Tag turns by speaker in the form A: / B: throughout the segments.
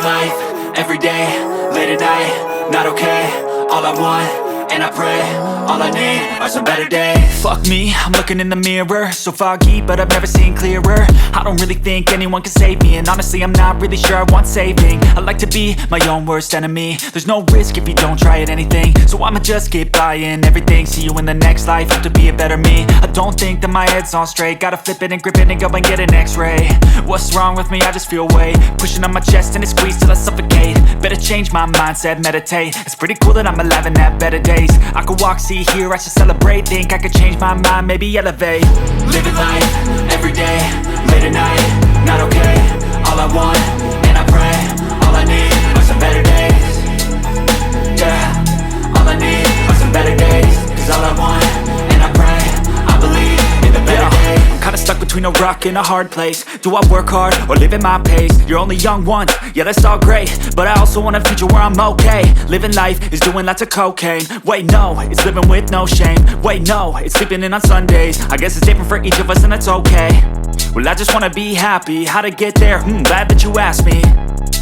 A: Living life, everyday, late at night, not okay. All I want, and I pray, all I need are some better days. Fuck me, I'm looking in the mirror, so foggy, but I've never seen clearer. I don't really think anyone can save me, and honestly I'm not really sure I want saving. I like to be my own worst enemy. There's no risk if you don't try at anything, so I'ma just keep buying everything. See you in the next life, have to be a better me. I don't think that my head's on straight, gotta flip it and grip it and go and get an x-ray. What's wrong with me? I just feel weight pushing on my chest and it squeezes till I suffocate. Better change my mindset, meditate. It's pretty cool that I'm alive and have better days. I could walk, see, hear, I should celebrate. Think I could change my mind, maybe elevate. Living life, everyday, late at night, not okay. All I want, and I pray, all I need are some better days. Yeah, all I need are some better days. Cause all I want, and I pray, I believe in the better days. I'm kinda stuck between a rock and a hard place. Do I work hard or live at my pace? You're only young once, yeah that's all great, but I also want a future where I'm okay. Living life is doing lots of cocaine. Wait no, it's living with no shame. Wait no, it's sleeping in on Sundays. I guess it's different for each of us and that's okay. Well I just wanna be happy, how to get there? Glad that you asked me.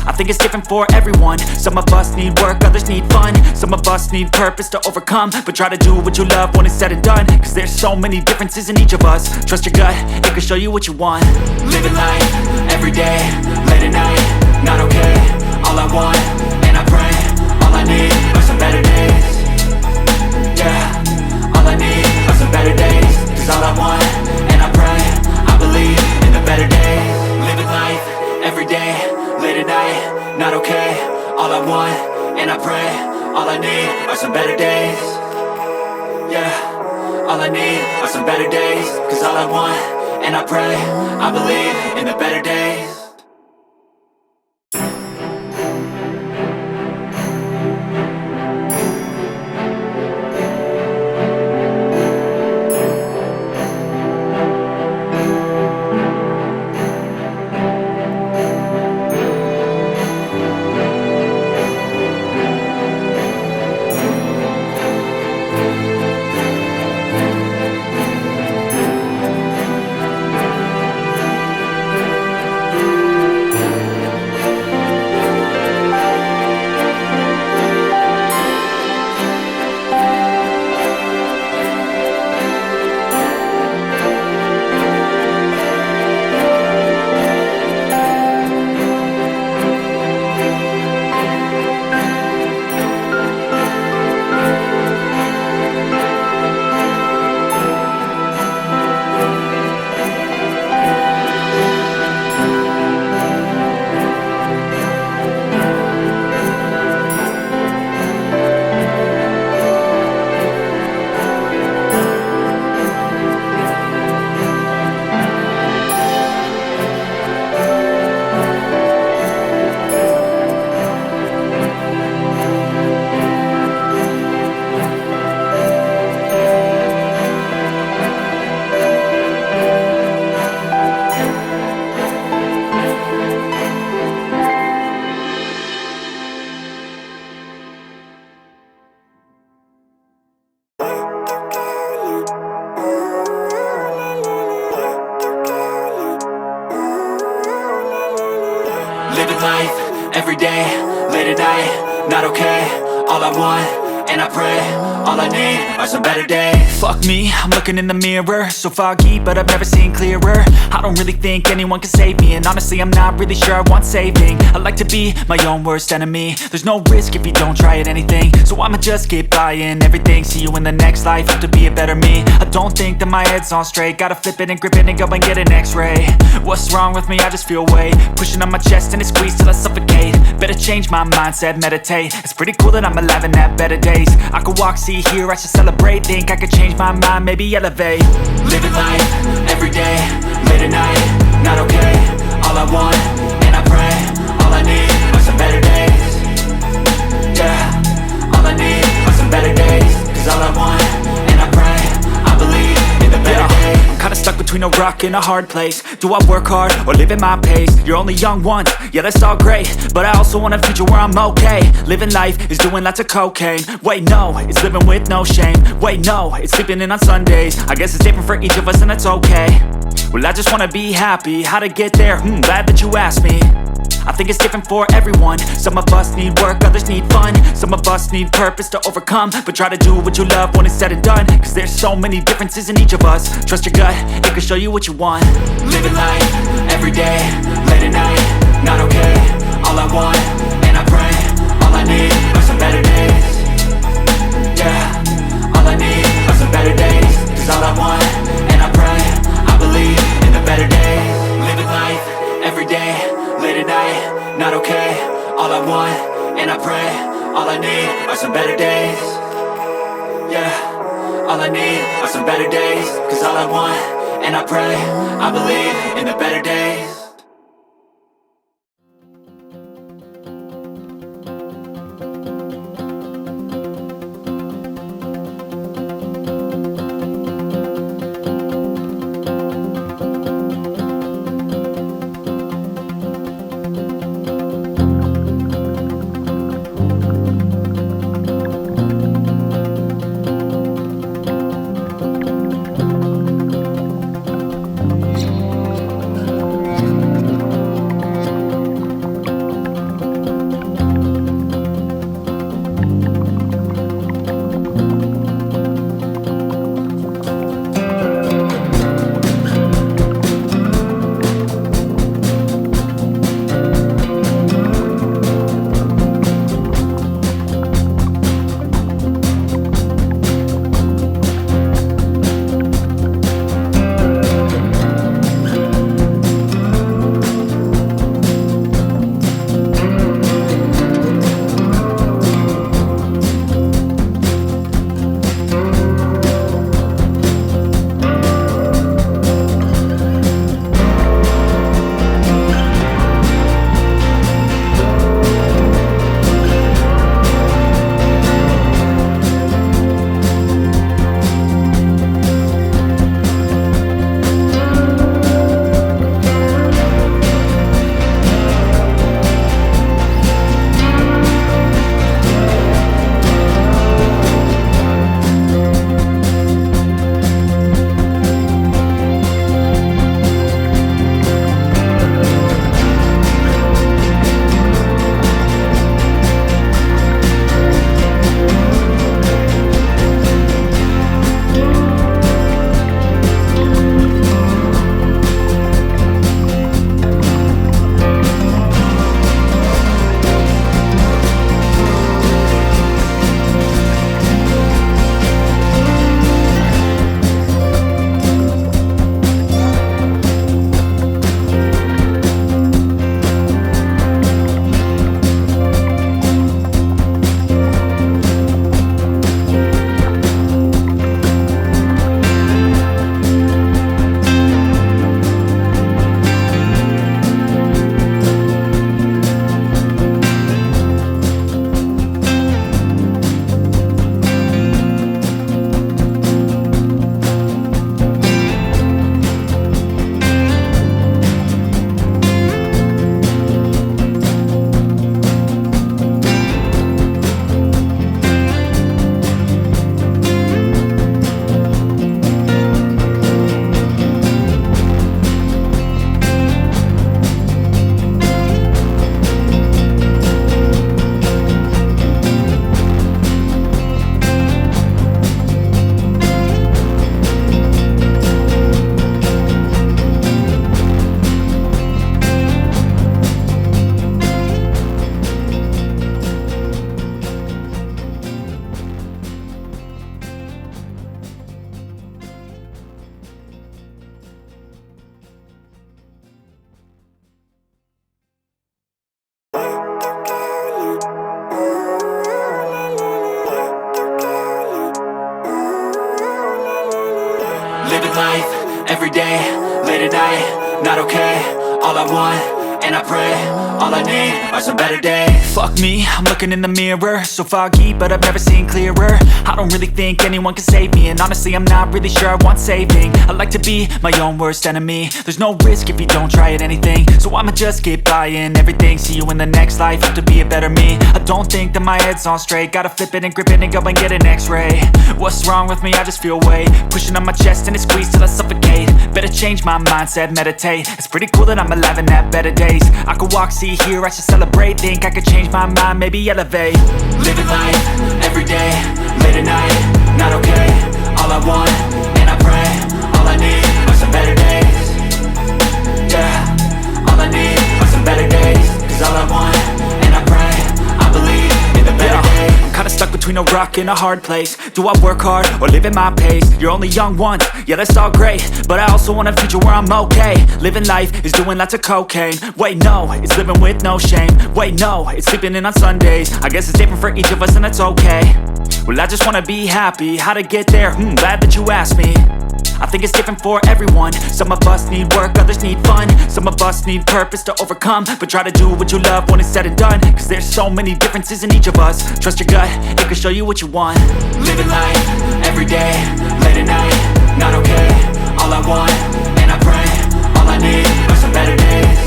A: I think it's different for everyone. Some of us need work, others need fun. Some of us need purpose to overcome. But try to do what you love when it's said and done. Cause there's so many differences in each of us. Trust your gut, it can show you what you want. Living life, everyday, late at night, not okay. All I want, and I pray, all I need are some better days. Yeah, all I need are some better days. Cause all I want, and I pray, I believe in the better days. Living life, everyday, late at night, not okay. All I want, and I pray, all I need are some better days. Yeah, all I need are some better days. Cause all I want, and I pray, I believe in the better days. Living life, everyday, late at night, not okay. All I want, and I pray, all I need are some better days. Fuck me, I'm looking in the mirror, so foggy, but I've never seen clearer. I don't really think anyone can save me, and honestly I'm not really sure I want saving. I like to be my own worst enemy. There's no risk if you don't try at anything, so I'ma just keep buying everything. See you in the next life, have to be a better me. I don't think that my head's on straight, gotta flip it and grip it and go and get an x-ray. What's wrong with me? I just feel weight pushing on my chest and it squeezes till I suffocate. Better change my mindset, meditate. It's pretty cool that I'm alive and have better days. I could walk, see, hear, I should celebrate. Think I could change my mind, maybe elevate. Living life, everyday, late at night, not okay. All I want, and I pray, all I need are some better days. Yeah, all I need are some better days. Cause all I want, and I pray, I believe in the better days. I'm kinda stuck between a rock and a hard place. Do I work hard or live at my pace? You're only young once, yeah that's all great, but I also want a future where I'm okay. Living life is doing lots of cocaine. Wait no, it's living with no shame. Wait no, it's sleeping in on Sundays. I guess it's different for each of us and that's okay. Well I just wanna be happy, how to get there? Glad that you asked me. I think it's different for everyone. Some of us need work, others need fun. Some of us need purpose to overcome. But try to do what you love when it's said and done, cause there's so many differences in each of us. Trust your gut, it can show you what you want. Living life, everyday, late at night, not okay. All I want, and I pray, all I need are some better days. Yeah, all I need are some better days. Cause all I want, and I pray, I believe in the better days. Living life, everyday, late at night, not okay. All I want, and I pray, all I need are some better days. Yeah, all I need are some better days. Cause all I want, and I pray, I believe in the better days. Living life, everyday, late at night, not okay. All I want, and I pray. All I need are some better days. Fuck me, I'm looking in the mirror, so foggy, but I've never seen clearer. I don't really think anyone can save me, and honestly I'm not really sure I want saving. I like to be my own worst enemy. There's no risk if you don't try at anything, so I'ma just get buying everything. See you in the next life, have to be a better me. I don't think that my head's on straight, gotta flip it and grip it and go and get an x-ray. What's wrong with me? I just feel weight pushing on my chest and it squeezes till I suffocate. Better change my mindset, meditate. It's pretty cool that I'm alive and have better days. I could walk, see, hear, I should celebrate. Think I could change my mind, maybe elevate. Living life, everyday, late at night, not okay. All I want, and I pray, all I need are some better days. Yeah, all I need are some better days. Cause all I want, and I pray, I believe in the better days. I'm kinda stuck between a rock and a hard place. Do I work hard or live at my pace? You're only young once, yeah that's all great, but I also want a future where I'm okay. Living life is doing lots of cocaine. Wait no, it's living with no shame. Wait no, it's sleeping in on Sundays. I guess it's different for each of us and that's okay. Well I just wanna be happy, how to get there? Glad that you asked me. I think it's different for everyone. Some of us need work, others need fun. Some of us need purpose to overcome. But try to do what you love when it's said and done, cause there's so many differences in each of us. Trust your gut, it can show you what you want. Living life, everyday, late at night, not okay. All I want, and I pray, all I need are some better days.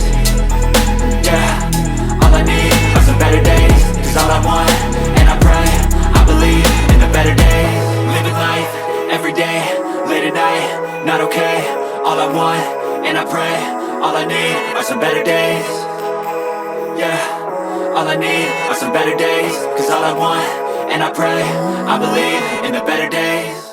A: Yeah, all I need are some better days. Cause all I want, and I pray, I believe in the better days. Living life, everyday, late at night, not okay. All I want, and I pray, all I need are some better days. Yeah, all I need are some better days. Cause all I want, and I pray, I believe in the better days.